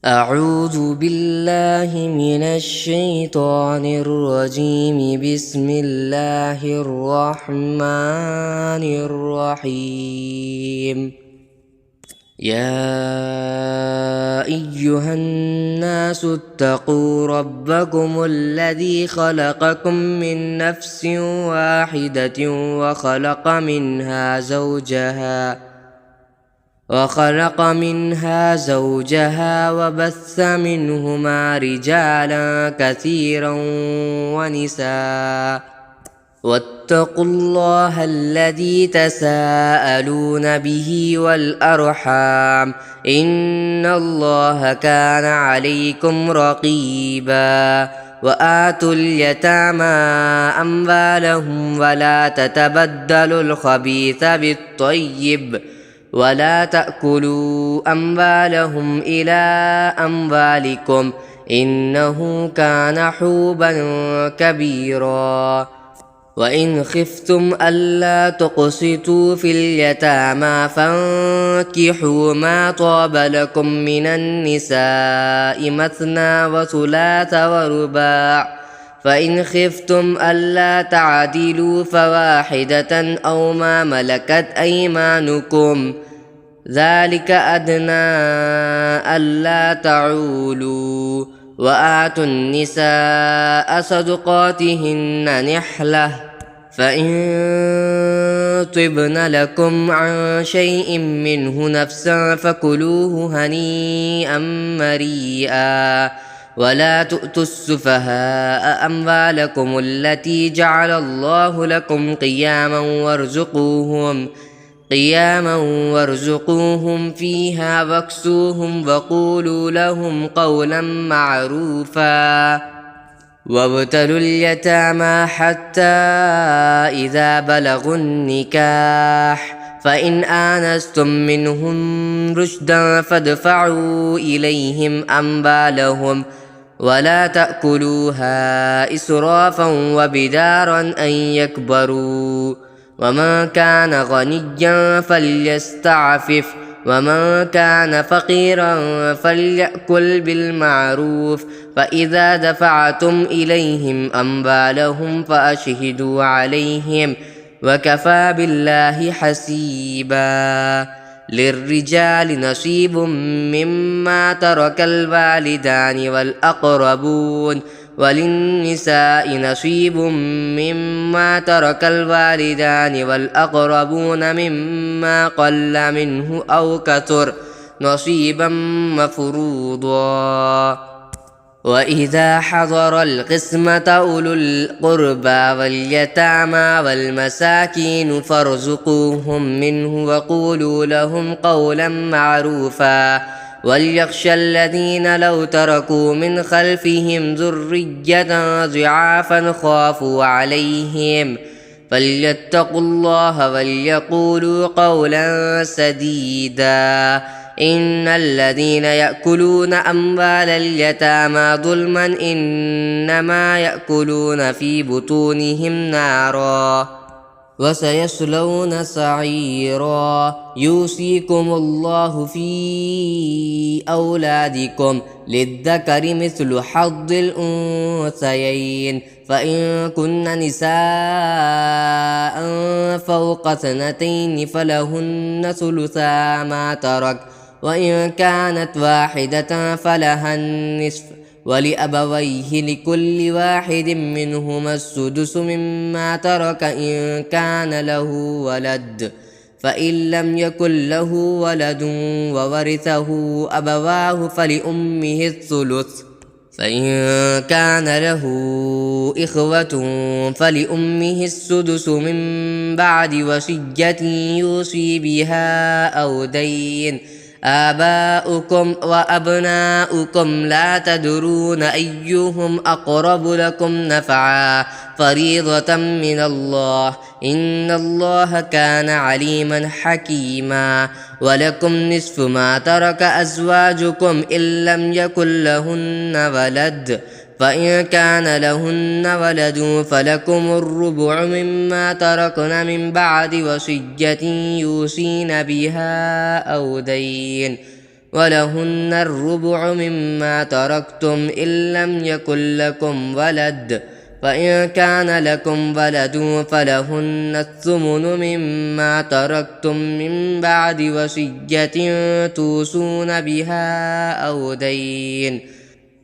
أعوذ بالله من الشيطان الرجيم. بسم الله الرحمن الرحيم. يا أيها الناس اتقوا ربكم الذي خلقكم من نفس واحدة وخلق منها زوجها وبث منهما رجالا كثيرا ونساء. واتقوا الله الذي تساءلون به والأرحام إن الله كان عليكم رقيبا. وآتوا اليتامى أموالهم ولا تتبدلوا الخبيث بالطيب ولا تأكلوا أموالهم إلى أموالكم إنه كان حوبا كبيرا. وإن خفتم ألا تقسطوا في اليتامى فانكحوا ما طاب لكم من النساء مثنى وثلاث ورباع. فإن خفتم ألا تعدلوا فواحدة أو ما ملكت أيمانكم ذلك أدنى ألا تعولوا. وآتوا النساء صدقاتهن نحلة فإن طبن لكم عن شيء منه نفسا فكلوه هنيئا مريئا. ولا تؤتوا السفهاء أموالكم التي جعل الله لكم قياما وارزقوهم فيها واكسوهم وقولوا لهم قولا معروفا. وابتلوا اليتامى حتى إذا بلغوا النكاح فإن آنستم منهم رشدا فادفعوا إليهم أموالهم ولا تأكلوها إسرافا وبدارا أن يكبروا. ومن كان غنيا فليستعفف ومن كان فقيرا فليأكل بالمعروف. فإذا دفعتم إليهم أموالهم فأشهدوا عليهم وكفى بالله حسيبا. للرجال نصيب مما ترك الوالدان والأقربون وللنساء نصيب مما ترك الوالدان والأقربون مما قل منه أو كثر نصيبا مفروضا. وإذا حضر القسمة أولو القربى واليتامى والمساكين فارزقوهم منه وقولوا لهم قولا معروفا. وليخشى الذين لو تركوا من خلفهم ذرية ضعافا خافوا عليهم فليتقوا الله وليقولوا قولا سديدا. إن الذين يأكلون أموال اليتامى ظلما إنما يأكلون في بطونهم نارا وسيصلون سعيرا. يوصيكم الله في أولادكم للذكر مثل حظ الأنثيين. فإن كن نساء فوق 2 فلهن ثلثا ما ترك وإن كانت واحدة فلها النصف ولأبويه لكل واحد منهما السدس مما ترك إن كان له ولد. فإن لم يكن له ولد وورثه أبواه فلأمه الثلث. فإن كان له إخوة فلأمه السدس من بعد وصية يوصي بها أو دين. آباؤكم وأبناؤكم لا تدرون أيهم أقرب لكم نفعا فريضة من الله إن الله كان عليما حكيما. ولكم نصف ما ترك أزواجكم إن لم يكن لهن ولد فإن كان لهن ولد فلكم الربع مما تركن من بعد وصية يوصين بها أو دين. ولهن الربع مما تركتم إن لم يكن لكم ولد فإن كان لكم ولد فلهن الثمن مما تركتم من بعد وصية توصون بها أو دين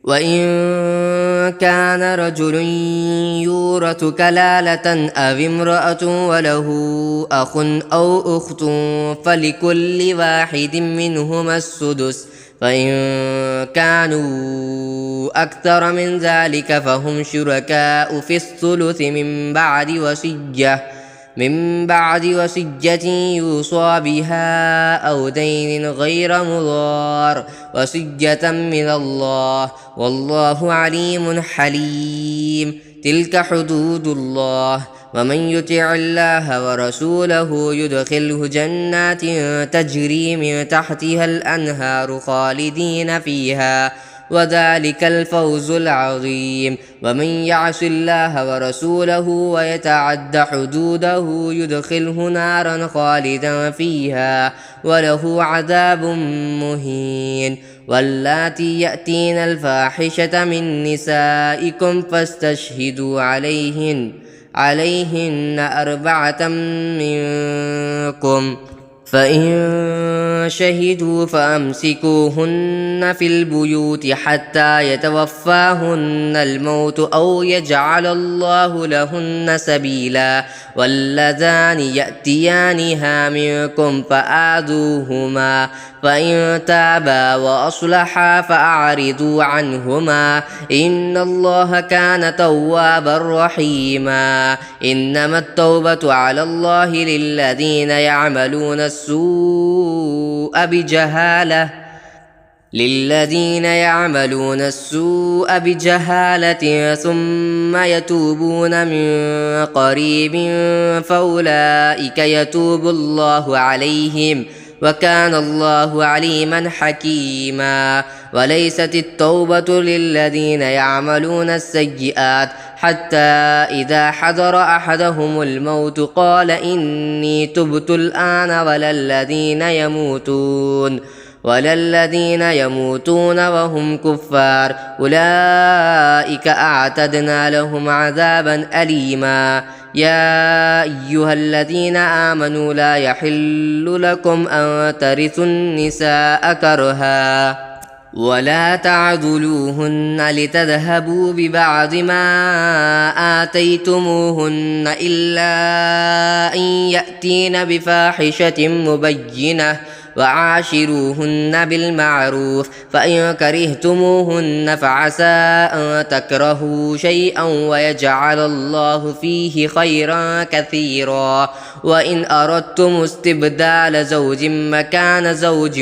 وإن كان رجل يورث كلالة أو امرأة وله أخ أو أخت فلكل واحد منهما السدس فإن كانوا أكثر من ذلك فهم شركاء في الثلث من بعد وصية يوصى بها أو دين غير مضار وصية من الله والله عليم حليم تلك حدود الله ومن يطع الله ورسوله يدخله جنات تجري من تحتها الأنهار خالدين فيها وذلك الفوز العظيم ومن يعص الله ورسوله ويتعد حدوده يدخله نارا خالدا فيها وله عذاب مهين واللاتي يأتين الفاحشة من نسائكم فاستشهدوا عليهن 4 منكم فإن شهدوا فأمسكوهن في البيوت حتى يتوفاهن الموت أو يجعل الله لهن سبيلا واللذان يأتيانها منكم فآذوهما فإن تابا وأصلحا فأعرضوا عنهما إن الله كان توابا رحيما إنما التوبة على الله للذين يعملون السوء بجهالة ثم يتوبون من قريب فأولئك يتوب الله عليهم وكان الله عليما حكيما وليست التوبة للذين يعملون السيئات حتى إذا حضر أحدهم الموت قال إني تبت الآن ولا الذين يموتون وهم كفار أولئك أعتدنا لهم عذابا أليما يا أيها الذين آمنوا لا يحل لكم أن ترثوا النساء كرها ولا تعضلوهن لتذهبوا ببعض ما آتيتموهن إلا أن يأتين بفاحشة مبينة وعاشروهن بالمعروف فإن كرهتموهن فعسى أن تكرهوا شيئا ويجعل الله فيه خيرا كثيرا وإن أردتم استبدال زوج مكان زوج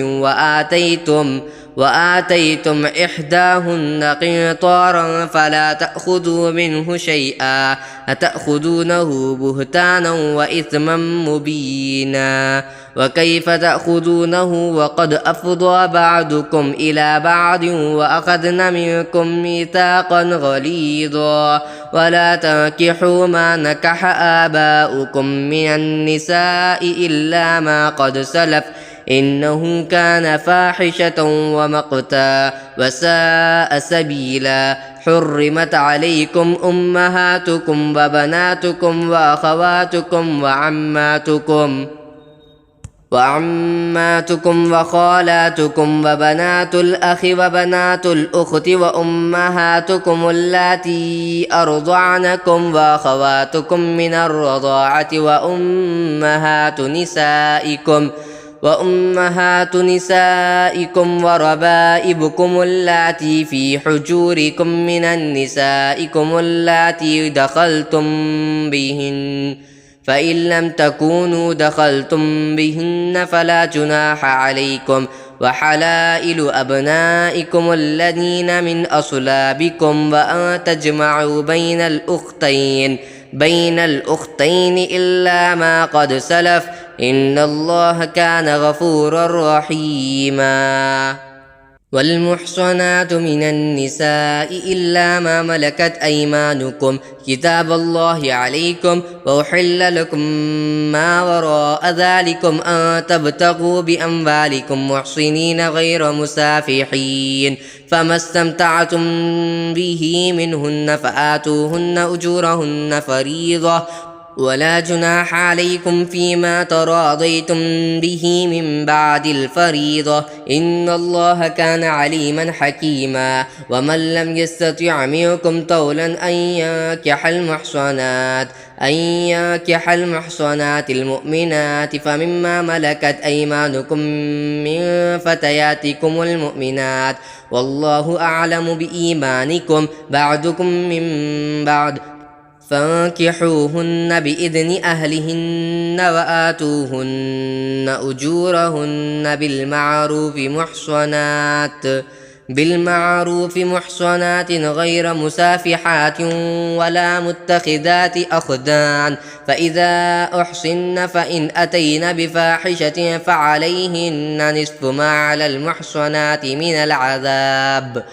وآتيتم إحداهن قنطارا فلا تأخذوا منه شيئا أتأخذونه بهتانا وإثما مبينا وكيف تأخذونه وقد أفضى بعضكم إلى بعض وأخذن منكم ميثاقا غليظا ولا تنكحوا ما نكح آباؤكم من النساء إلا ما قد سلف إنه كان فاحشة ومقتا وساء سبيلا حرمت عليكم أمهاتكم وبناتكم وأخواتكم وعماتكم وخالاتكم وبنات الأخ وبنات الأخت وأمهاتكم اللاتي أرضعنكم وأخواتكم من الرضاعة وأمهات نسائكم وربائبكم اللاتي في حجوركم من نسائكم اللاتي دخلتم بهن فإن لم تكونوا دخلتم بهن فلا جناح عليكم وحلائل أبنائكم الذين من أصلابكم وأن تجمعوا بين الأختين إلا ما قد سلف إن الله كان غفورا رحيما والمحصنات من النساء إلا ما ملكت أيمانكم كتاب الله عليكم وأحل لكم ما وراء ذلكم أن تبتغوا بأموالكم محصنين غير مسافحين فما استمتعتم به منهن فآتوهن أجورهن فريضة ولا جناح عليكم فيما تراضيتم به من بعد الفريضة إن الله كان عليما حكيما ومن لم يستطع منكم طولا أن ينكح المحصنات المؤمنات فمما ملكت أيمانكم من فتياتكم المؤمنات والله أعلم بإيمانكم بعضكم من بعض فانكحوهن بإذن أهلهن وآتوهن أجورهن بالمعروف محصنات غير مسافحات ولا متخذات أخدان فإذا أحصن فإن أتين بفاحشة فعليهن نصف ما على المحصنات من العذاب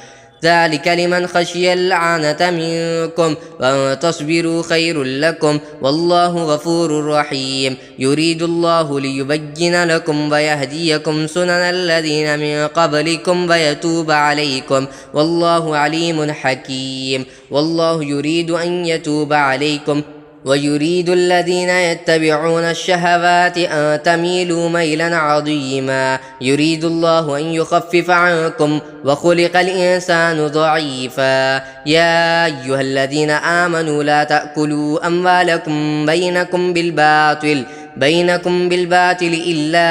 ذلك لمن خشي اللعنة منكم وأن تصبروا خير لكم والله غفور رحيم يريد الله ليبين لكم ويهديكم سنن الذين من قبلكم ويتوب عليكم والله عليم حكيم والله يريد أن يتوب عليكم ويريد الذين يتبعون الشهوات أن تميلوا ميلا عظيما يريد الله أن يخفف عنكم وخلق الإنسان ضعيفا يا أيها الذين آمنوا لا تأكلوا أموالكم بينكم بالباطل إلا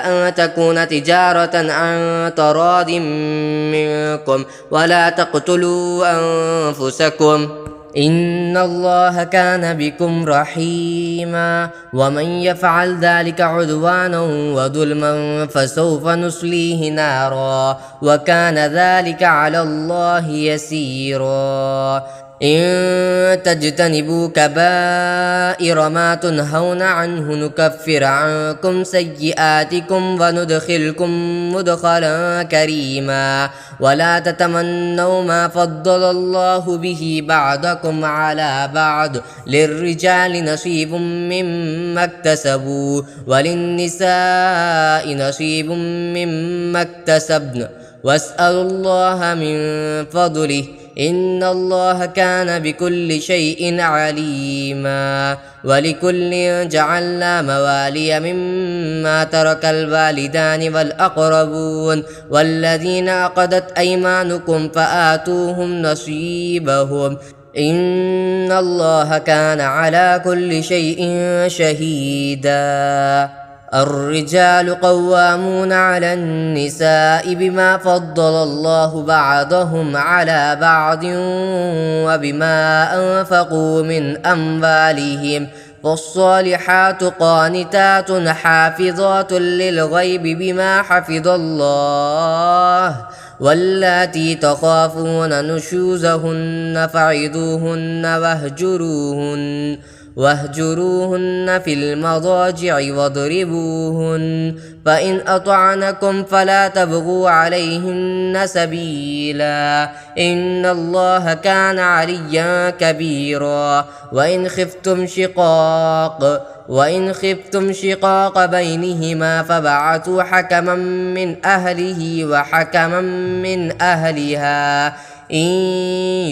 أن تكون تجارة عن تراض منكم ولا تقتلوا أنفسكم إن الله كان بكم رحيما ومن يفعل ذلك عدوانا وظلما فسوف نصليه نارا وكان ذلك على الله يسيرا إن تجتنبوا كبائر ما تنهون عنه نكفر عنكم سيئاتكم وندخلكم مدخلا كريما ولا تتمنوا ما فضل الله به بعضكم على بعض للرجال نصيب مما اكتسبوا وللنساء نصيب مما اكتسبن واسألوا الله من فضله إن الله كان بكل شيء عليما ولكل جعلنا موالي مما ترك الوالدان والأقربون والذين عقدت أيمانكم فآتوهم نصيبهم إن الله كان على كل شيء شهيدا الرجال قوامون على النساء بما فضل الله بعضهم على بعض وبما أنفقوا من أموالهم فالصالحات قانتات حافظات للغيب بما حفظ الله واللاتي تخافون نشوزهن فعظوهن واهجروهن في المضاجع واضربوهن فإن أطعنكم فلا تبغوا عليهن سبيلا إن الله كان عليا كبيرا وإن خفتم شقاق بينهما فبعثوا حكما من أهله وحكما من أهلها إن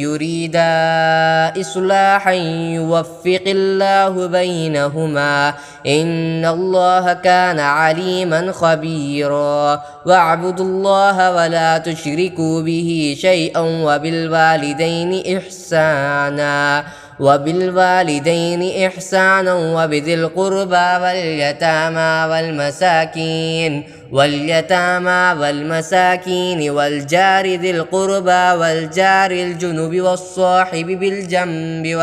يريدا إصلاحا يوفق الله بينهما إن الله كان عليما خبيرا واعبدوا الله ولا تشركوا به شيئا وبالوالدين إحسانا وبذي القربى واليتامى والمساكين والجار ذي القربى والجار الجنب والصاحب بالجنب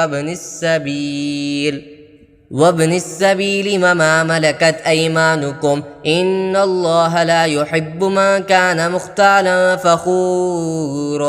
وابن السبيل وما ملكت أيمانكم إن الله لا يحب من كان مختالا فخورا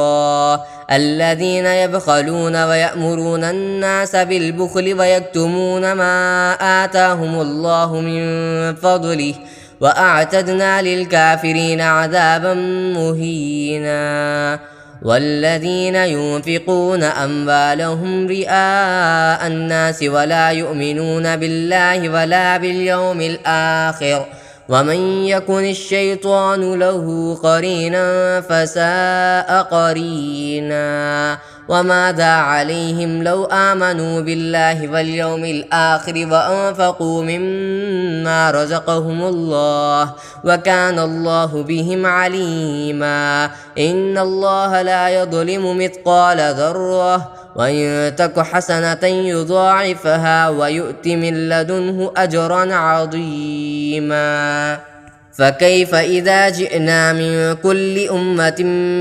الذين يبخلون ويأمرون الناس بالبخل ويكتمون ما آتاهم الله من فضله وأعتدنا للكافرين عذابا مهينا والذين ينفقون أموالهم رئاء الناس ولا يؤمنون بالله ولا باليوم الآخر ومن يكن الشيطان له قرينا فساء قرينا وماذا عليهم لو آمنوا بالله واليوم الآخر وأنفقوا مما رزقهم الله وكان الله بهم عليما إن الله لا يظلم مثقال ذرة وإن تك حسنة يضاعفها ويؤت من لدنه أجرا عظيما فكيف إذا جئنا من كل أمة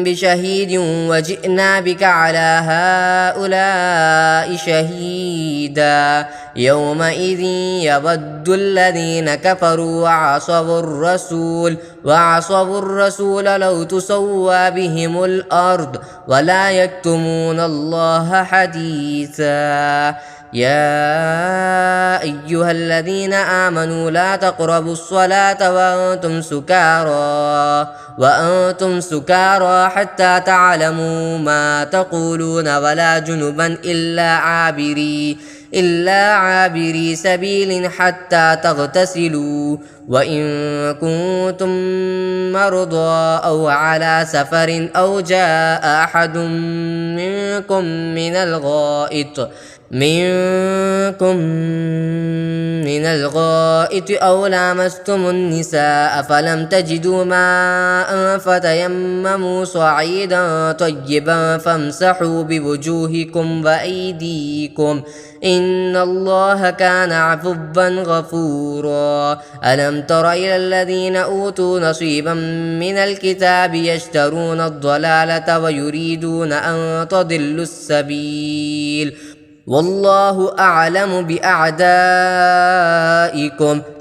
بشهيد وجئنا بك على هؤلاء شهيدا يومئذ يود الذين كفروا وعصوا الرسول لو تسوى بهم الأرض ولا يكتمون الله حديثا يا أيها الذين آمنوا لا تقربوا الصلاة وأنتم سكارى حتى تعلموا ما تقولون ولا جنبا إلا عابري سبيل حتى تغتسلوا وإن كنتم مرضى أو على سفر أو جاء أحد منكم من الغائط أو لامستم النساء فلم تجدوا ماء فتيمموا صعيدا طيبا فامسحوا بوجوهكم وأيديكم إن الله كان عفوا غفورا ألم تر إلى الذين أوتوا نصيبا من الكتاب يشترون الضلالة ويريدون أن تضلوا السبيل والله أعلم بأعدائكم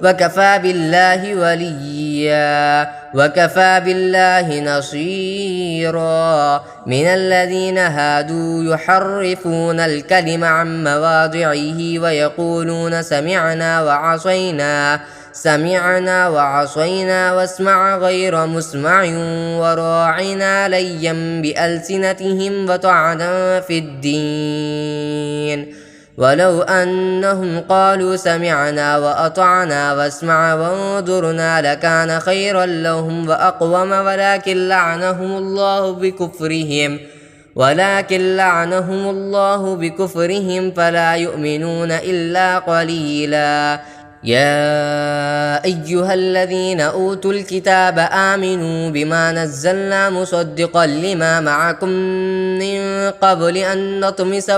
وكفى بالله وليا وكفى بالله نصيرا من الذين هادوا يحرفون الكلم عن مواضعه ويقولون سمعنا وعصينا واسمع غير مسمع وراعنا ليا بألسنتهم وطعنا في الدين ولو أنهم قالوا سمعنا وأطعنا واسمع وانظرنا لكان خيرا لهم وأقوم ولكن لعنهم الله بكفرهم فلا يؤمنون إلا قليلا يا أيها الذين أوتوا الكتاب آمنوا بما نزلنا مصدقا لما معكم من قبل أن نطمس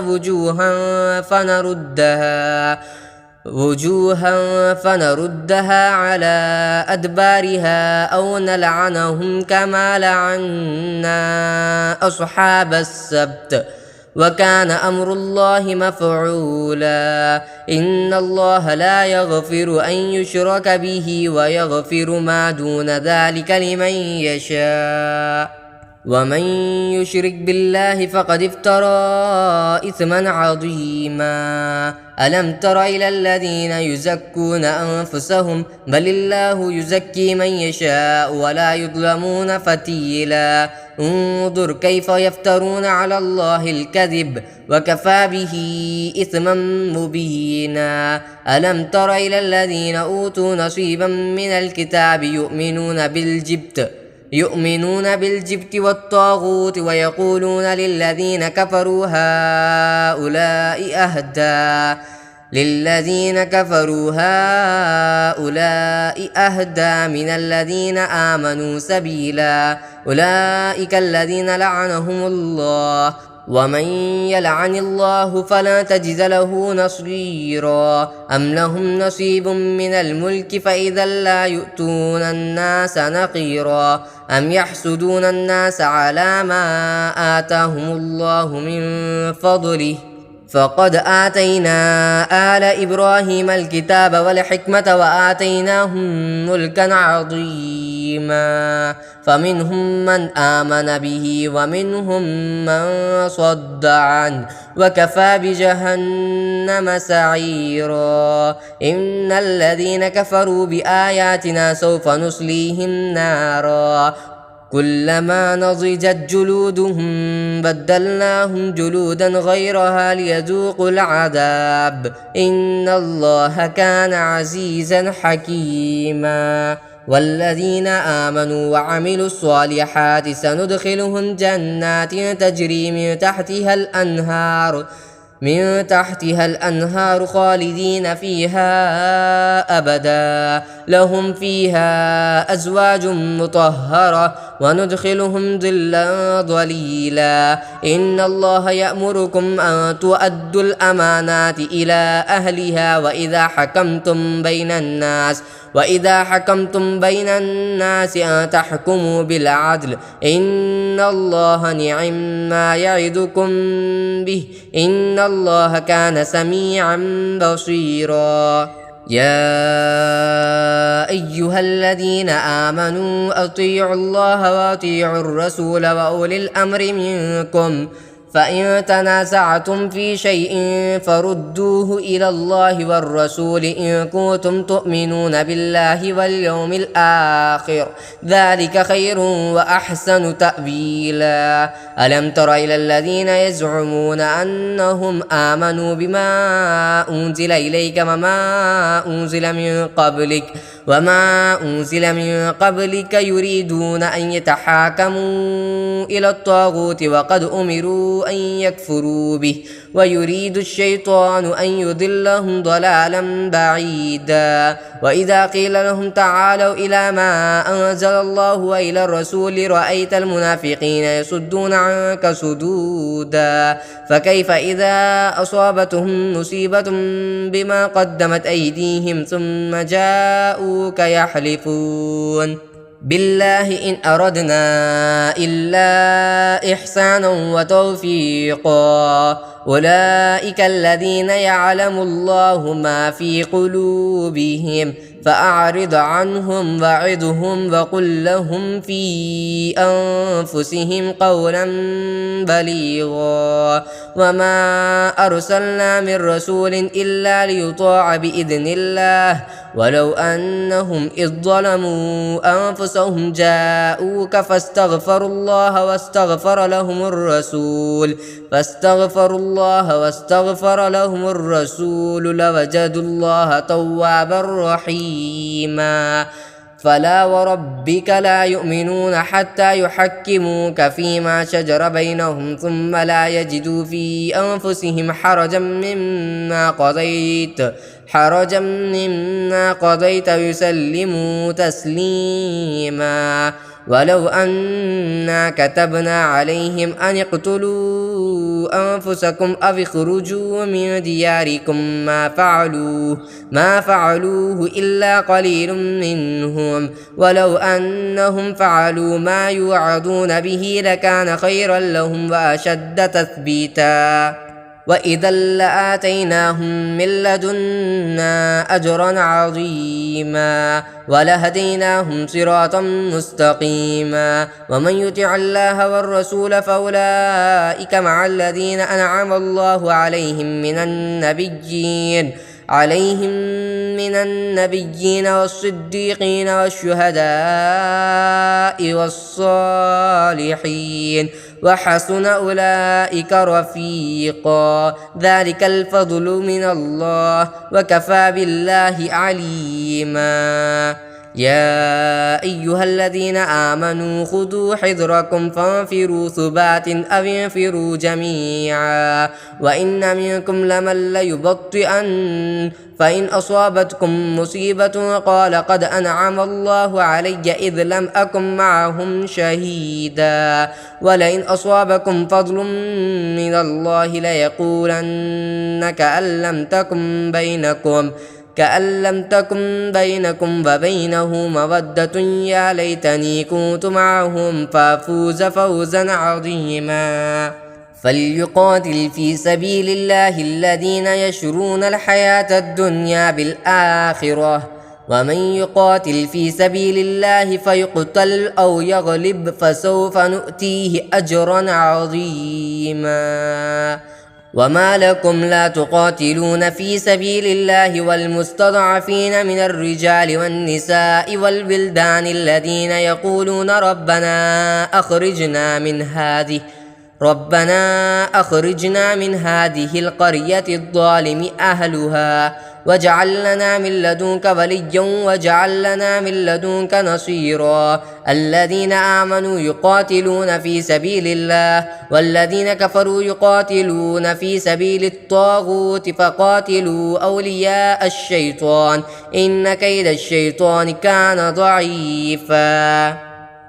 وجوها فنردها على أدبارها أو نلعنهم كما لعنا أصحاب السبت وكان أمر الله مفعولا إن الله لا يغفر أن يشرك به ويغفر ما دون ذلك لمن يشاء ومن يشرك بالله فقد افترى إثما عظيما ألم تر إلى الذين يزكون أنفسهم بل الله يزكي من يشاء ولا يظلمون فتيلا انظر كيف يفترون على الله الكذب وكفى به إثما مبينا ألم تر إلى الذين أوتوا نصيبا من الكتاب يؤمنون بالجبت والطاغوت ويقولون للذين كفروا هؤلاء أهدى من الذين آمنوا سبيلا أولئك الذين لعنهم الله ومن يلعن الله فلا تجد له نصيرا أم لهم نصيب من الملك فإذا لا يؤتون الناس نقيرا أم يحسدون الناس على ما آتاهم الله من فضله فقد آتينا آل إبراهيم الكتاب والحكمة وآتيناهم ملكا عظيما فمنهم من آمن به ومنهم من صد عنه وكفى بجهنم سعيرا إن الذين كفروا بآياتنا سوف نصليهم نارا كلما نضجت جلودهم بدلناهم جلودا غيرها ليذوقوا العذاب إن الله كان عزيزا حكيما والذين آمنوا وعملوا الصالحات سندخلهم جنات تجري من تحتها الأنهار خالدين فيها أبدا لهم فيها أزواج مطهرة وندخلهم ظلا ظليلا إن الله يأمركم أن تؤدوا الأمانات إلى أهلها وإذا حكمتم بين الناس أن تحكموا بالعدل إن الله نعم ما يعظكم به إن الله كان سميعا بصيرا يا أيها الذين آمنوا أطيعوا الله وأطيعوا الرسول وأولي الأمر منكم فإن تنازعتم في شيء فردوه إلى الله والرسول إن كنتم تؤمنون بالله واليوم الآخر ذلك خير وأحسن تأويلا ألم تر إلى الذين يزعمون أنهم آمنوا بما أنزل إليك وما أنزل من قبلك يريدون أن يتحاكموا إلى الطاغوت وقد أمروا أن يكفروا به ويريد الشيطان أن يضلهم ضلالا بعيدا وإذا قيل لهم تعالوا إلى ما أنزل الله وإلى الرسول رأيت المنافقين يصدون عنك صدودا فكيف إذا أصابتهم مصيبة بما قدمت أيديهم ثم جاءوك يحلفون بالله إن أردنا إلا إحسانا وتوفيقا أولئك الذين يعلم الله ما في قلوبهم فأعرض عنهم وعظهم وقل لهم في أنفسهم قولا بليغا وما أرسلنا من رسول إلا ليطاع بإذن الله ولو أنهم إذ ظلموا أنفسهم جاءوك فاستغفروا الله واستغفر لهم الرسول لوجدوا الله توابا رحيما فلا وربك لا يؤمنون حتى يحكموك فيما شجر بينهم ثم لا يجدوا في أنفسهم حرجا مما قضيت ويسلموا تسليما ولو أنا كتبنا عليهم أن اقتلوا أنفسكم أو اخرجوا من دياركم ما فعلوه إلا قليل منهم ولو أنهم فعلوا ما يوعظون به لكان خيرا لهم وأشد تثبيتا وإذا لآتيناهم من لدنا أجرا عظيما ولهديناهم صراطا مستقيما ومن يطع الله والرسول فأولئك مع الذين أنعم الله عليهم من النبيين والصديقين والشهداء والصالحين وحسن أولئك رفيقا ذلك الفضل من الله وكفى بالله عليما يا أيها الذين آمنوا خذوا حذركم فانفروا ثبات أو انفروا جميعا وإن منكم لمن ليبطئن فإن أصابتكم مصيبة قال قد أنعم الله علي إذ لم أكن معهم شهيدا ولئن أصابكم فضل من الله ليقولن كأن لم تكن بينكم وبينه مودة يا ليتني كنت معهم فافوز فوزا عظيما فليقاتل في سبيل الله الذين يشرون الحياة الدنيا بالآخرة ومن يقاتل في سبيل الله فيقتل أو يغلب فسوف نؤتيه أجرا عظيما وما لكم لا تقاتلون في سبيل الله والمستضعفين من الرجال والنساء والولدان الذين يقولون ربنا أخرجنا من هذه القرية الظالم أهلها واجعل لنا من لدنك وليا واجعل لنا من لدنك نصيرا. الذين آمنوا يقاتلون في سبيل الله والذين كفروا يقاتلون في سبيل الطاغوت فقاتلوا أولياء الشيطان إن كيد الشيطان كان ضعيفا.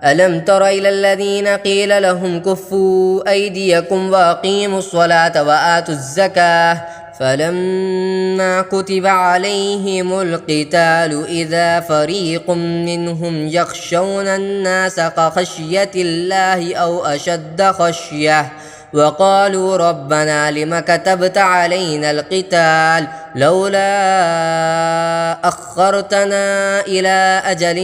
ألم تر إلى الذين قيل لهم كفوا أيديكم وأقيموا الصلاة وآتوا الزكاة فلما كتب عليهم القتال إذا فريق منهم يخشون الناس كخشية الله أو أشد خشية وقالوا ربنا لم كتبت علينا القتال لولا أخرتنا إلى أجل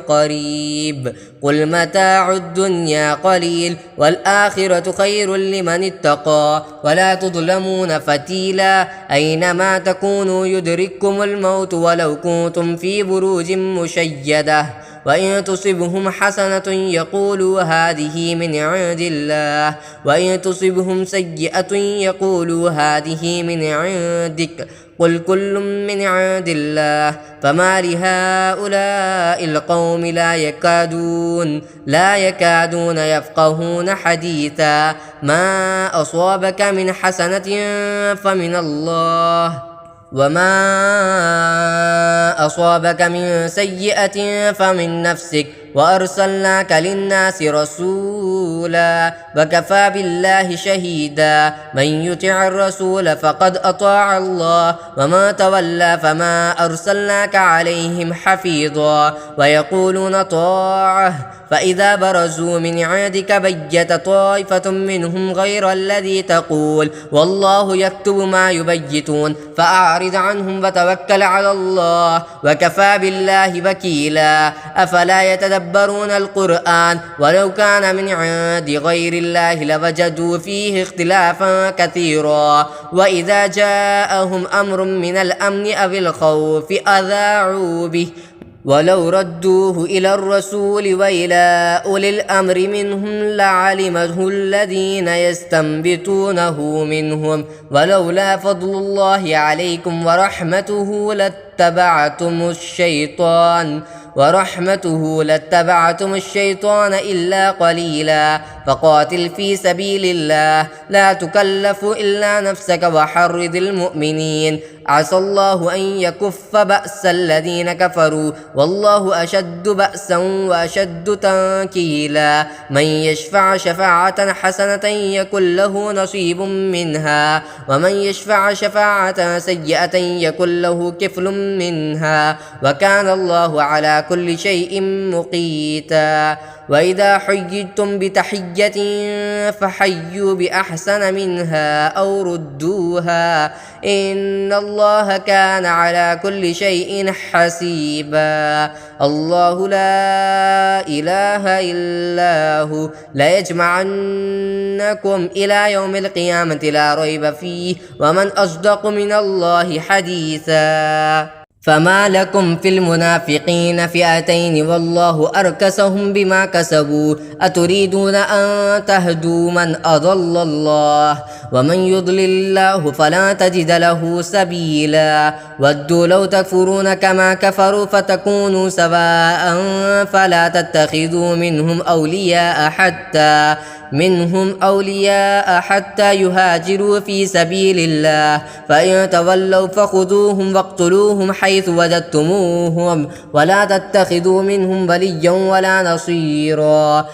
قريب قل متاع الدنيا قليل والآخرة خير لمن اتقى ولا تظلمون فتيلا أينما تكونوا يدرككم الموت ولو كنتم في بروج مشيدة وإن تصبهم حسنة يقولوا هذه من عند الله وإن تصبهم سيئة يقولوا هذه من عندك قل كل من عند الله فما لهؤلاء القوم لا يكادون يفقهون حديثا ما أصابك من حسنة فمن الله وما أصابك من سيئة فمن نفسك وأرسلناك للناس رسولا وكفى بالله شهيدا من يطع الرسول فقد أطاع الله وما تولى فما أرسلناك عليهم حفيظا ويقولون طاعة فإذا برزوا من عندك بيت طائفة منهم غير الذي تقول والله يكتب ما يبيتون فأعرض عنهم وتوكل على الله وكفى بالله وكيلا. أفلا يتدبرون القرآن ولو كان من عند غير الله لوجدوا فيه اختلافا كثيرا وإذا جاءهم أمر من الأمن أو الخوف أذاعوا به ولو ردوه إلى الرسول وإلى أولي الأمر منهم لعلمه الذين يستنبطونه منهم ولولا فضل الله عليكم ورحمته لاتبعتم الشيطان إلا قليلا. فقاتل في سبيل الله لا تكلف إلا نفسك وحرض المؤمنين عسى الله أن يكف بأس الذين كفروا والله أشد بأسا وأشد تنكيلا. من يشفع شفاعة حسنة يكن له نصيب منها ومن يشفع شفاعة سيئة يكن له كفل منها وكان الله على كل شيء مقيتا. وإذا حييتم بتحية فحيوا بأحسن منها أو ردوها إن الله كان على كل شيء حسيبا. الله لا إله إلا هو ليجمعنكم إلى يوم القيامة لا ريب فيه ومن أصدق من الله حديثا. فما لكم في المنافقين فئتين والله أركسهم بما كسبوا أتريدون أن تهدوا من أضل الله ومن يضلل الله فلا تجد له سبيلا. ودوا لو تكفرون كما كفروا فتكونوا سواء فلا تتخذوا منهم أولياء حتى يهاجروا في سبيل الله فإن تولوا فخذوهم واقتلوهم حيث وجدتموهم ولا تتخذوا منهم وليا ولا نصيرا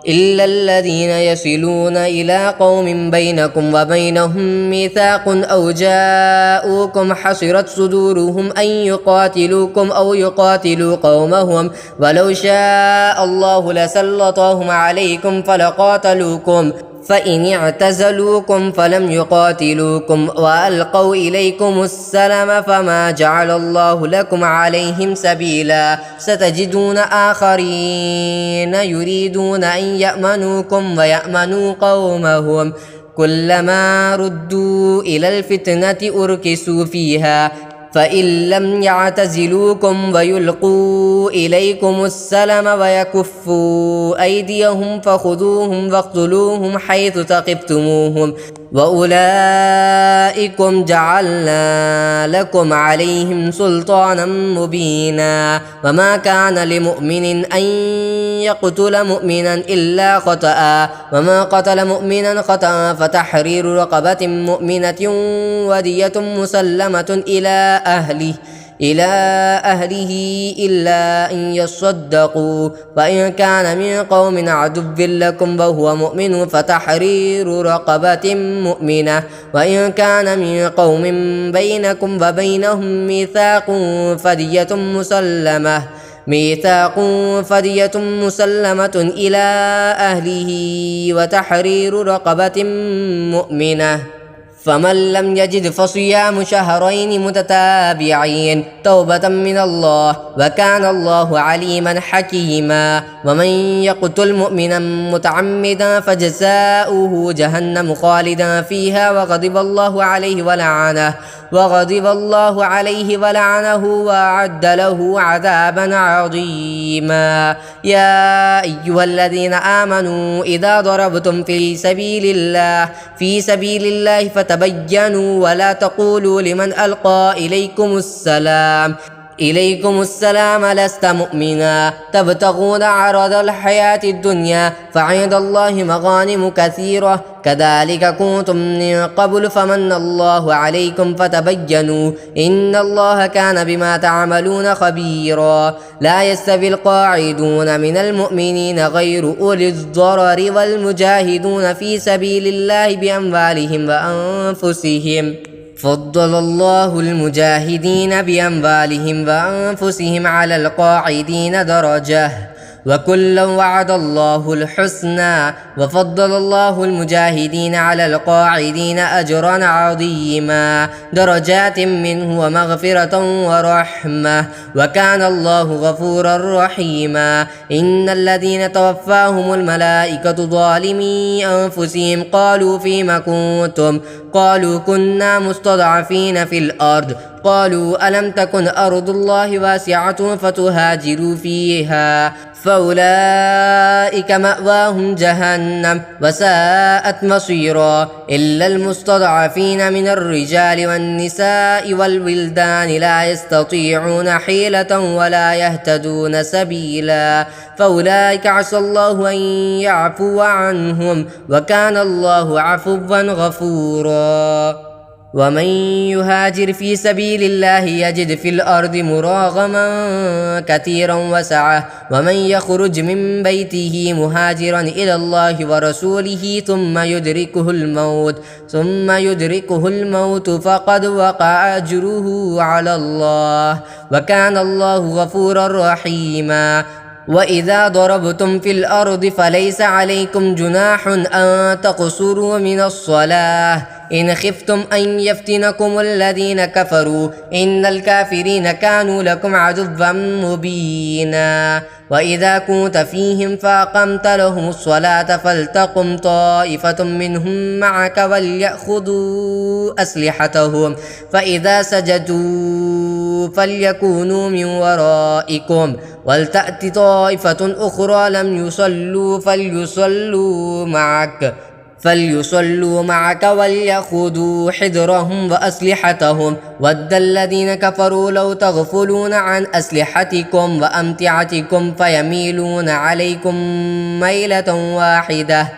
إلا الذين يصلون إلى قوم بينكم وبينهم ميثاق أو جاءوكم حصرت صدورهم أن يقاتلوكم أو يقاتلوا قومهم ولو شاء الله لسلطهم عليكم فلقاتلوكم فإن اعتزلوكم فلم يقاتلوكم وألقوا إليكم السلم فما جعل الله لكم عليهم سبيلا. ستجدون آخرين يريدون أن يأمنوكم ويأمنوا قومهم كلما ردوا إلى الفتنة أركسوا فيها فإن لم يعتزلوكم ويلقوا إليكم السلم ويكفوا أيديهم فخذوهم واقتلوهم حيث ثقفتموهم وأولئكم جعلنا لكم عليهم سلطانا مبينا وما كان لمؤمن أن يقتل مؤمنا إلا خطأ وما قتل مؤمنا خطأ فتحرير رقبة مؤمنة ودية مسلمة إلى أهله إلا أن يصدقوا فإن كان من قوم عدو لكم وهو مؤمن فتحرير رقبة مؤمنة وإن كان من قوم بينكم وبينهم ميثاق فدية مسلمة إلى أهله وتحرير رقبة مؤمنة فمن لم يجد فصيام شهرين متتابعين توبة من الله وكان الله عليما حكيما ومن يقتل مؤمنا متعمدا فجزاؤه جهنم خالدا فيها وغضب الله عليه ولعنه وأعد له عذابا عظيما يا أيها الذين آمنوا إذا ضربتم في سبيل الله فتبينوا ولا تقولوا لمن ألقى إليكم السلام لست مؤمنا تبتغون عرض الحياة الدنيا فعند الله مغانم كثيرة كذلك كنتم من قبل فمن الله عليكم فتبينوا إن الله كان بما تعملون خبيرا لا يستوي القاعدون من المؤمنين غير أولي الضرر والمجاهدون في سبيل الله بأموالهم وأنفسهم فضل الله المجاهدين بأموالهم وأنفسهم على القاعدين درجة وكلا وعد الله الحسنى وفضل الله المجاهدين على القاعدين أجرا عظيما درجات منه ومغفرة ورحمة وكان الله غفورا رحيما إن الذين توفاهم الملائكة ظالمي أنفسهم قالوا فيما كنتم قالوا كنا مستضعفين في الأرض قالوا ألم تكن أرض الله واسعة فتهاجروا فيها فأولئك مأواهم جهنم وساءت مصيرا إلا المستضعفين من الرجال والنساء والولدان لا يستطيعون حيلة ولا يهتدون سبيلا فأولئك عسى الله أن يعفو عنهم وكان الله عفوا غفورا ومن يهاجر في سبيل الله يجد في الأرض مراغما كثيرا وسعة ومن يخرج من بيته مهاجرا إلى الله ورسوله ثم يدركه الموت فقد وقع أجره على الله وكان الله غفورا رحيما وإذا ضربتم في الأرض فليس عليكم جناح أن تقصروا من الصلاة إن خفتم أن يفتنكم الذين كفروا إن الكافرين كانوا لكم عدوا مبينا وإذا كنت فيهم فأقمت لهم الصلاة فلتقم طائفة منهم معك وليأخذوا أسلحتهم فإذا سجدوا فليكونوا من ورائكم ولتأت طائفة أخرى لم يصلوا فليصلوا معك وليأخذوا حذرهم وأسلحتهم ود الذين كفروا لو تغفلون عن أسلحتكم وأمتعتكم فيميلون عليكم ميلة واحدة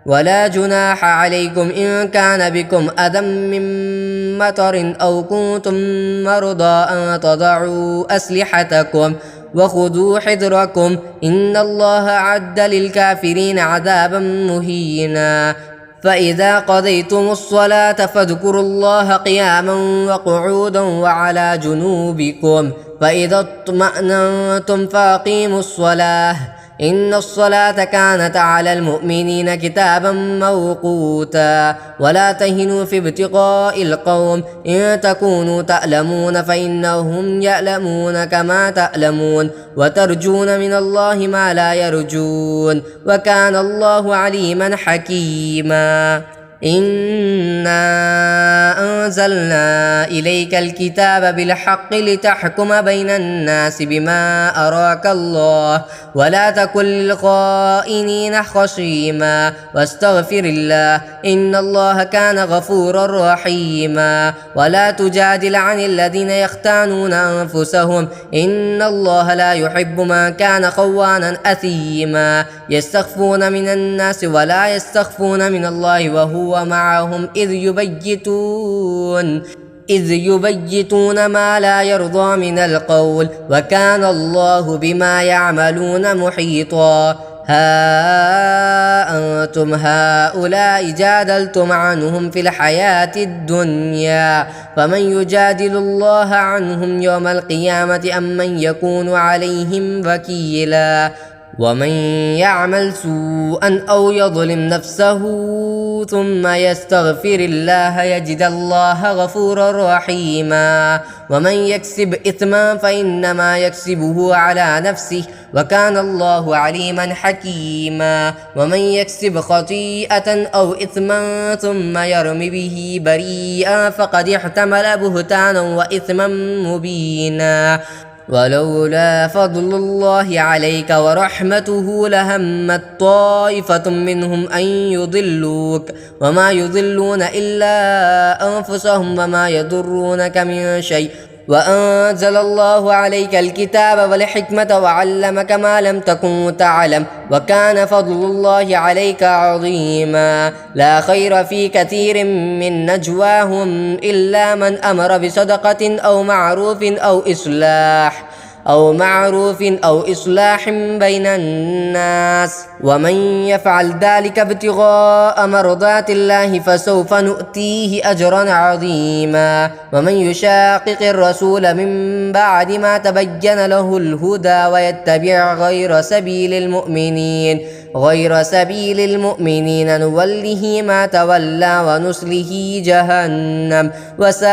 ولا جناح عليكم إن كان بكم أذى من مطر أو كنتم مرضى أن تضعوا أسلحتكم وخذوا حذركم إن الله أعد للكافرين عذابا مهينا فإذا قضيتم الصلاة فاذكروا الله قياما وقعودا وعلى جنوبكم فإذا اطمأننتم فأقيموا الصلاة إن الصلاة كانت على المؤمنين كتابا موقوتا ولا تهنوا في ابتغاء القوم إن تكونوا تألمون فإنهم يألمون كما تألمون وترجون من الله ما لا يرجون وكان الله عليما حكيما إنا أنزلنا إليك الكتاب بالحق لتحكم بين الناس بما أراك الله ولا تكن للخائنين خصيما واستغفر الله إن الله كان غفورا رحيما ولا تجادل عن الذين يختانون أنفسهم إن الله لا يحب من كان خوانا أثيما يستخفون من الناس ولا يستخفون من الله وهو معهم إذ يبيتون ما لا يرضى من القول وكان الله بما يعملون محيطا ها أنتم هؤلاء جادلتم عنهم في الحياة الدنيا فمن يجادل الله عنهم يوم القيامة أم من يكون عليهم وكيلا ومن يعمل سوءا أو يظلم نفسه ثم يستغفر الله يجد الله غفورا رحيما ومن يكسب إثما فإنما يكسبه على نفسه وكان الله عليما حكيما ومن يكسب خطيئة أو إثما ثم يرم به بريئا فقد احتمل بهتانا وإثما مبينا ولولا فضل الله عليك ورحمته لهمت طائفة منهم أن يضلوك وما يضلون إلا أنفسهم وما يضرونك من شيء وأنزل الله عليك الكتاب والحكمة وعلمك ما لم تكن تعلم وكان فضل الله عليك عظيما لا خير في كثير من نجواهم إلا من أمر بصدقة أو معروف أو إصلاح بين الناس ومن يفعل ذلك ابتغاء مرضات الله فسوف نؤتيه أجرا عظيما ومن يشاقق الرسول من بعد ما تبين له الهدى ويتبع غير سبيل المؤمنين نوله ما تولى ونصله جهنم وساءت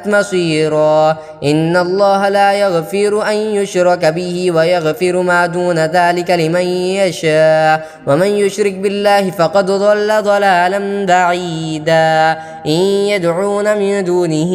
مصيرا إن الله لا يغفر أن يشرك به ويغفر ما دون ذلك لمن يشاء ومن يشرك بالله فقد ضل ضلالا بعيدا إن يدعون من دونه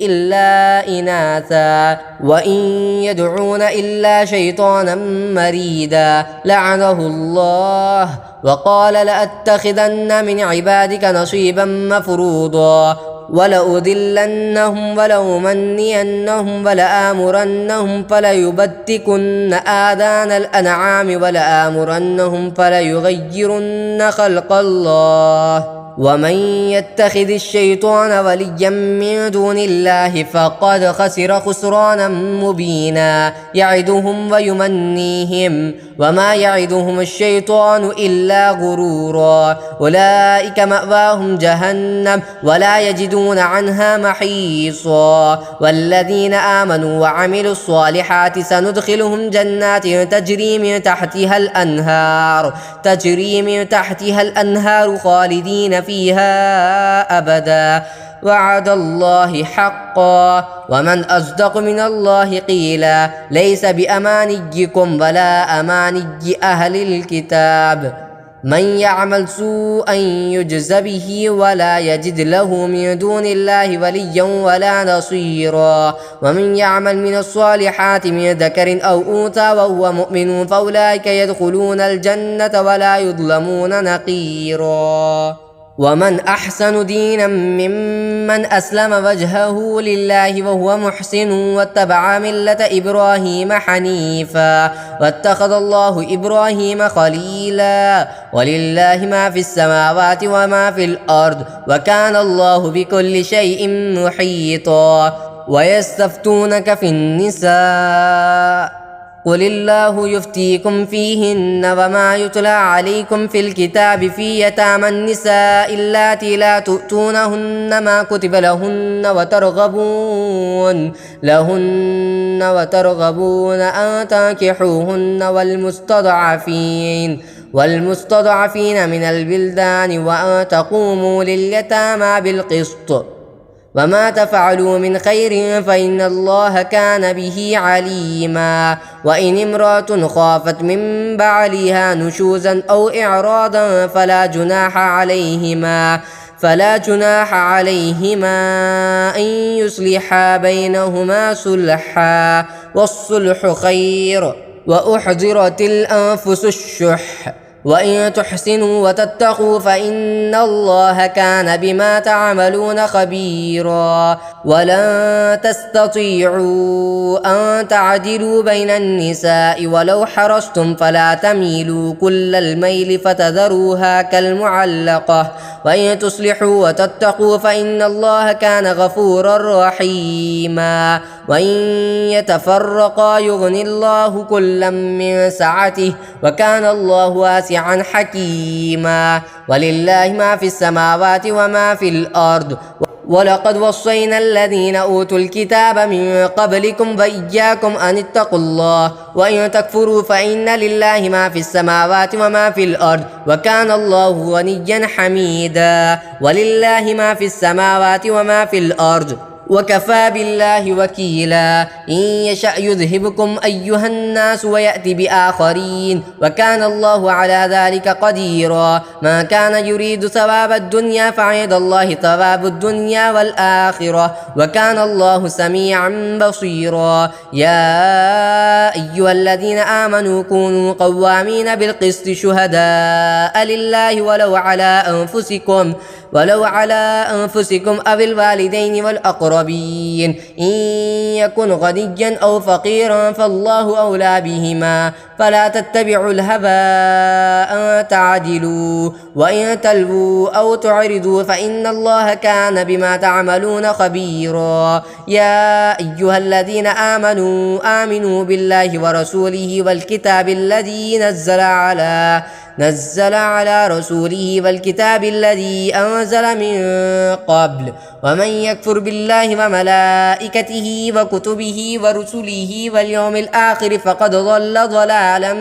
إلا إناثا وإن يدعون إلا شيطانا مريدا لعنه الله وقال لأتخذن من عبادك نصيبا مفروضا ولأذلنهم ولأمنينهم ولآمرنهم فليبتكن آذان الأنعام ولآمرنهم فليغيرن خلق الله ومن يتخذ الشيطان وليا من دون الله فقد خسر خسرانا مبينا يعدهم ويمنيهم وما يعدهم الشيطان إلا غرورا أولئك مأواهم جهنم ولا يجدون عنها محيصا والذين آمنوا وعملوا الصالحات سندخلهم جنات تجري من تحتها الأنهار خالدين فيها أبدا وعد الله حقا ومن أصدق من الله قيلا ليس بأمانيكم ولا أماني أهل الكتاب من يعمل سوءا يجز به ولا يجد له من دون الله وليا ولا نصيرا ومن يعمل من الصالحات من ذكر أو أنثى وهو مؤمن فأولئك يدخلون الجنة ولا يظلمون نقيرا ومن أحسن دينا ممن أسلم وجهه لله وهو محسن واتبع ملة إبراهيم حنيفا واتخذ الله إبراهيم خليلا ولله ما في السماوات وما في الأرض وكان الله بكل شيء محيطا ويستفتونك في النساء قل الله يفتيكم فيهن وما يتلى عليكم في الكتاب في يتامى النساء اللاتي لا تؤتونهن ما كتب لهن وترغبون أن تنكحوهن والمستضعفين من البلدان وأن تقوموا لليتامى بالقسط وما تفعلوا من خير فإن الله كان به عليما وإن امرأة خافت من بعلها نشوزا أو إعراضا فلا جناح عليهما أن يصلحا بينهما صلحا والصلح خير وأحضرت الأنفس الشح وإن تحسنوا وتتقوا فإن الله كان بما تعملون خبيرا ولن تستطيعوا أن تعدلوا بين النساء ولو حرصتم فلا تميلوا كل الميل فتذروها كالمعلقة وإن تصلحوا وتتقوا فإن الله كان غفورا رحيما وإن يتفرقا يغني الله كلا من سعته وكان الله واسعا حكيما ولله ما في السماوات وما في الأرض ولقد وصينا الذين أوتوا الكتاب من قبلكم وإياكم أن اتقوا الله وإن تكفروا فإن لله ما في السماوات وما في الأرض وكان الله غنيا حميدا ولله ما في السماوات وما في الأرض وكفى بالله وكيلا إن يشأ يذهبكم أيها الناس ويأتي بآخرين وكان الله على ذلك قديرا ما كان يريد ثواب الدنيا فعند الله ثواب الدنيا والآخرة وكان الله سميعا بصيرا يا أيها الذين آمنوا كونوا قوامين بالقسط شهداء لله ولو على أنفسكم أو الوالدين والأقربين إن يكن غنيا أو فقيرا فالله أولى بهما فلا تتبعوا الهوى أن تعدلوا وإن تلووا أو تعرضوا فإن الله كان بما تعملون خبيرا يا أيها الذين آمنوا بالله ورسوله والكتاب الذي نزل على رسوله والكتاب الذي أنزل من قبل ومن يكفر بالله وملائكته وكتبه ورسله واليوم الآخر فقد ضل ضلالا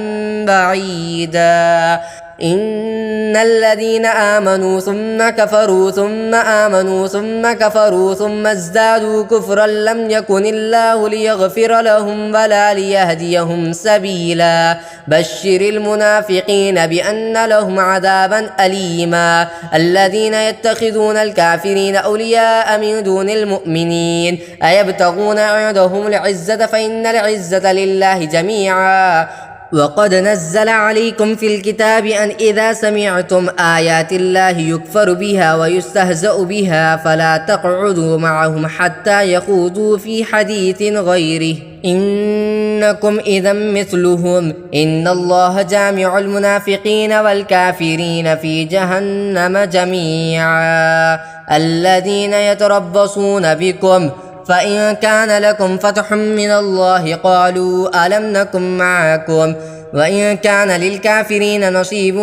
بعيدا إن الذين آمنوا ثم كفروا ثم آمنوا ثم كفروا ثم ازدادوا كفرا لم يكن الله ليغفر لهم ولا ليهديهم سبيلا بشر المنافقين بأن لهم عذابا أليما الذين يتخذون الكافرين أولياء من دون المؤمنين أيبتغون عندهم العزة فإن العزة لله جميعا وقد نزل عليكم في الكتاب أن إذا سمعتم آيات الله يكفر بها ويستهزأ بها فلا تقعدوا معهم حتى يخوضوا في حديث غيره إنكم إذا مثلهم إن الله جامع المنافقين والكافرين في جهنم جميعا الذين يتربصون بكم فإن كان لكم فتح من الله قالوا ألم نكن معكم وإن كان للكافرين نصيب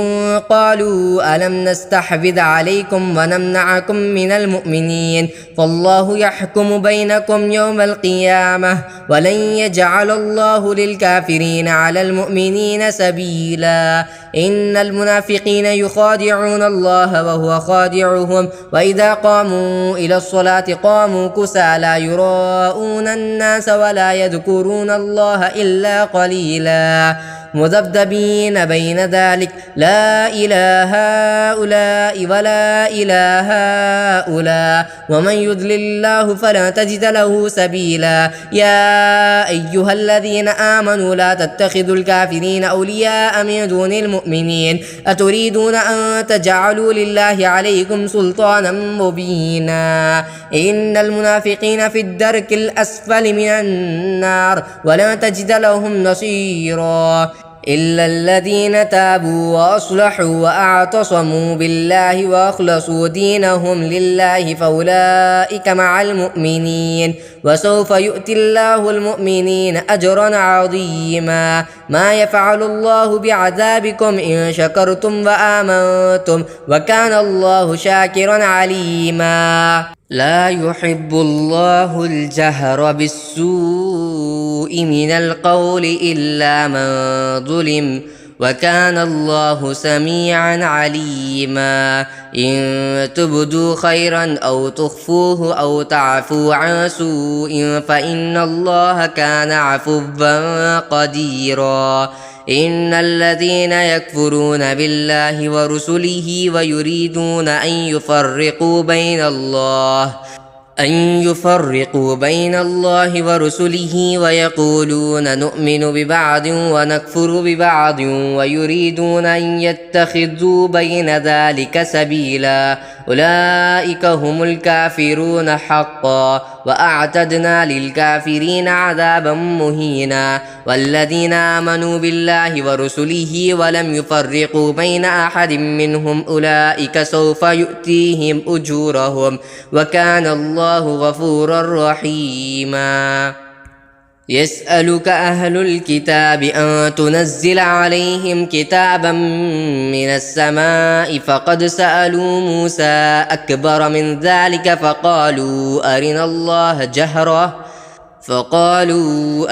قالوا ألم نستحوذ عليكم ونمنعكم من المؤمنين فالله يحكم بينكم يوم القيامة ولن يجعل الله للكافرين على المؤمنين سبيلا إن المنافقين يخادعون الله وهو خادعهم وإذا قاموا إلى الصلاة قاموا كسالى يراءون الناس ولا يذكرون الله إلا قليلا مذبذبين بين ذلك لا إله هؤلاء ولا إله هؤلاء ومن يضلل الله فلا تجد له سبيلا يا أيها الذين آمنوا لا تتخذوا الكافرين أولياء من دون المؤمنين أتريدون أن تجعلوا لله عليكم سلطانا مبينا إن المنافقين في الدرك الأسفل من النار ولن تجد لهم نصيرا إلا الذين تابوا وأصلحوا وأعتصموا بالله وأخلصوا دينهم لله فأولئك مع المؤمنين وسوف يؤتي الله المؤمنين أجرا عظيما ما يفعل الله بعذابكم إن شكرتم وآمنتم وكان الله شاكرا عليما لا يحب الله الجهر بالسوء من القول إلا من ظلم وكان الله سميعا عليما. إن تبدوا خيرا أو تخفوه أو تعفوا عن سوء فإن الله كان عفوا قديرا. إن الذين يكفرون بالله ورسله ويريدون أن يفرقوا بين الله ورسله ويقولون نؤمن ببعض ونكفر ببعض ويريدون أن يتخذوا بين ذلك سبيلا أولئك هم الكافرون حقا وأعتدنا للكافرين عذابا مهينا. والذين آمنوا بالله ورسله ولم يفرقوا بين أحد منهم أولئك سوف يؤتيهم أجورهم وكان الله غفورا رحيما. يسألك أهل الكتاب أن تنزل عليهم كتابا من السماء فقد سألوا موسى أكبر من ذلك فقالوا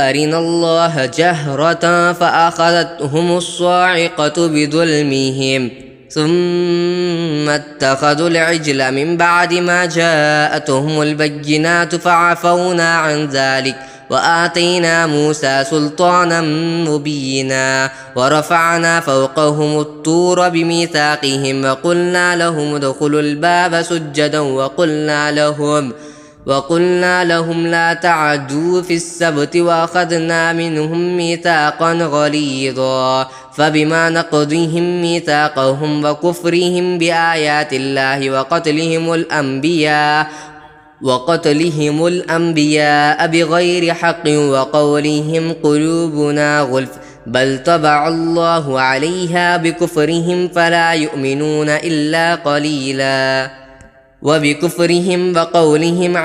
أرنا الله جهرة فأخذتهم الصاعقة بظلمهم ثم اتخذوا العجل من بعد ما جاءتهم البينات فعفونا عن ذلك وآتينا موسى سلطانا مبينا. ورفعنا فوقهم الطور بميثاقهم وقلنا لهم ادخلوا الباب سجدا وقلنا لهم لا تعدوا في السبت وأخذنا منهم ميثاقا غليظا. فبما نقضهم ميثاقهم وكفرهم بآيات الله وقتلهم الأنبياء بغير حق وقولهم قلوبنا غلف بل طبع الله عليها بكفرهم فلا يؤمنون إلا قليلا. وبكفرهم وقولهم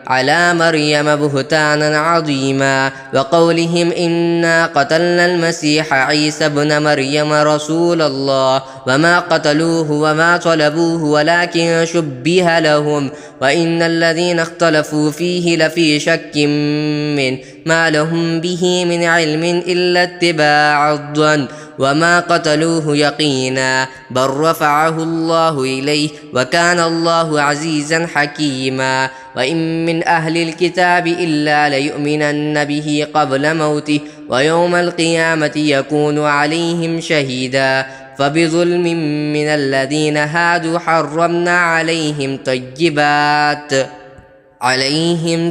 على مريم بهتانا عظيما. وقولهم إنا قتلنا المسيح عيسى ابن مريم رسول الله وما قتلوه وما صلبوه ولكن شبه لهم وإن الذين اختلفوا فيه لفي شك منه ما لهم به من علم إلا اتباع الظن وما قتلوه يقينا بل رفعه الله إليه وكان الله عزيزا حكيما. وإن من أهل الكتاب إلا ليؤمنن به قبل موته ويوم القيامة يكون عليهم شهيدا. فبظلم من الذين هادوا حرمنا عليهم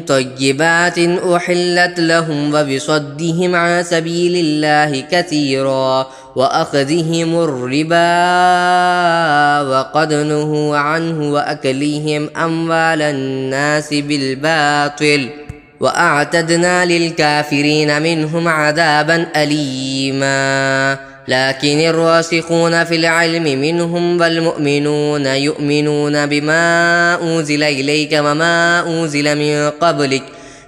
طيبات أحلت لهم وبصدهم عن سبيل الله كثيرا وأخذهم الربا وقد نهوا عنه وأكلهم أموال الناس بالباطل وأعتدنا للكافرين منهم عذابا أليما. لكن الراسخون في العلم منهم والمؤمنون يؤمنون بما أنزل إليك وما أنزل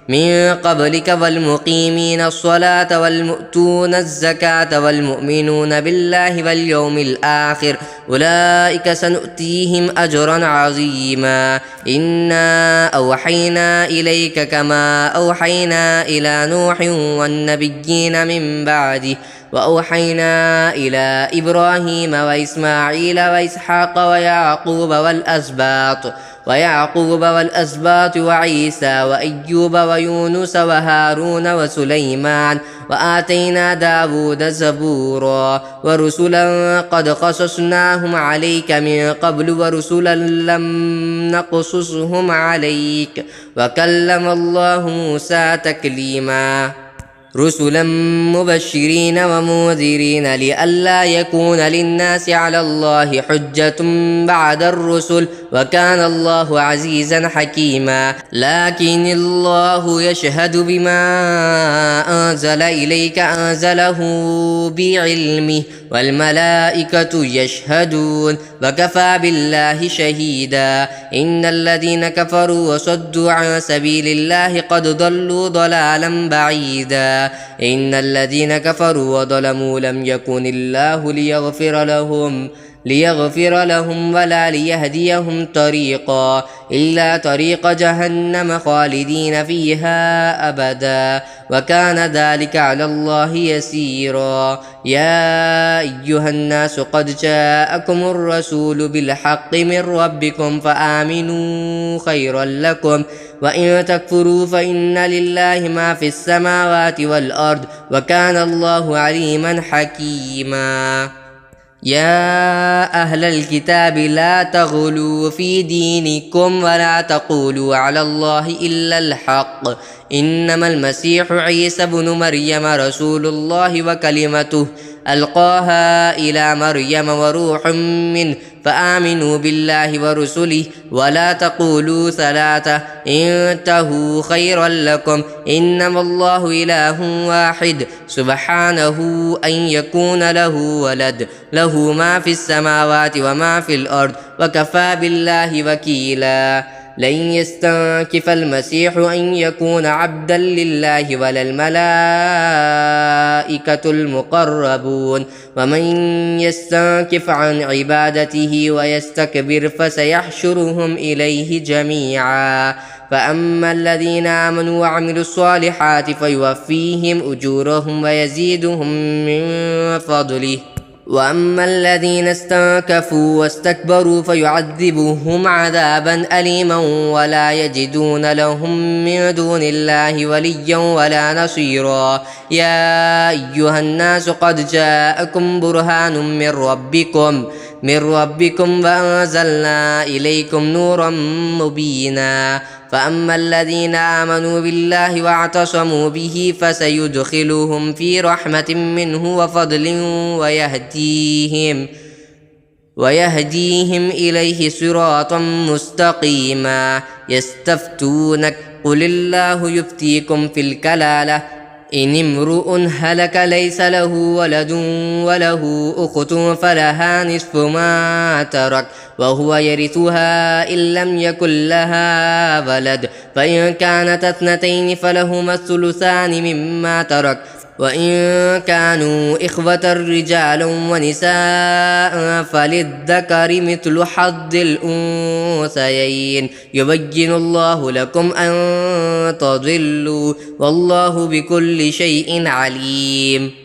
من قبلك والمقيمين الصلاة والمؤتون الزكاة والمؤمنون بالله واليوم الآخر أولئك سنؤتيهم أجرا عظيما. إنا أوحينا إليك كما أوحينا إلى نوح والنبيين من بعده وأوحينا إلى إبراهيم وإسماعيل وإسحاق ويعقوب والأسباط وعيسى وأيوب ويونس وهارون وسليمان وآتينا داود زبورا. ورسلا قد قصصناهم عليك من قبل ورسلا لم نقصصهم عليك وكلم الله موسى تكليما. رسلا مبشرين ومنذرين لئلا يكون للناس على الله حجة بعد الرسل وكان الله عزيزا حكيما. لكن الله يشهد بما أنزل إليك أنزله بعلمه والملائكة يشهدون وكفى بالله شهيدا. إن الذين كفروا وصدوا عن سبيل الله قد ضلوا ضلالا بعيدا. إن الذين كفروا وظلموا لم يكن الله ليغفر لهم ليغفر لهم ولا ليهديهم طريقا إلا طريق جهنم خالدين فيها أبدا وكان ذلك على الله يسيرا. يا أيها الناس قد جاءكم الرسول بالحق من ربكم فآمنوا خيرا لكم وإن تكفروا فإن لله ما في السماوات والأرض وكان الله عليما حكيما. يا أهل الكتاب لا تغلوا في دينكم ولا تقولوا على الله إلا الحق إنما المسيح عيسى بن مريم رسول الله وكلمته ألقاها إلى مريم وروح منه فآمنوا بالله ورسله ولا تقولوا ثلاثة انتهوا خيرا لكم إنما الله إله واحد سبحانه أن يكون له ولد له ما في السماوات وما في الأرض وكفى بالله وكيلا. لن يستنكف المسيح أن يكون عبدا لله ولا الملائكة المقربون ومن يستنكف عن عبادته ويستكبر فسيحشرهم إليه جميعا. فأما الذين آمنوا وعملوا الصالحات فيوفيهم أجورهم ويزيدهم من فضله وأما الذين استنكفوا واستكبروا فيعذبهم عذابا أليما ولا يجدون لهم من دون الله وليا ولا نصيرا. يا أيها الناس قد جاءكم برهان من ربكم وأنزلنا إليكم نورا مبينا. فأما الذين آمنوا بالله واعتصموا به فسيدخلهم في رحمة منه وفضل ويهديهم إليه صراطا مستقيما. يستفتونك قل الله يفتيكم في الكلالة إن امرؤ هلك ليس له ولد وله أخت فلها نصف ما ترك وهو يرثها إن لم يكن لها ولد فإن كانت اثنتين فلهما الثلثان مما ترك وإن كانوا إخوة رجال ونساء فللذكر مثل حظ الأنثيين يبين الله لكم أن تضلوا والله بكل شيء عليم.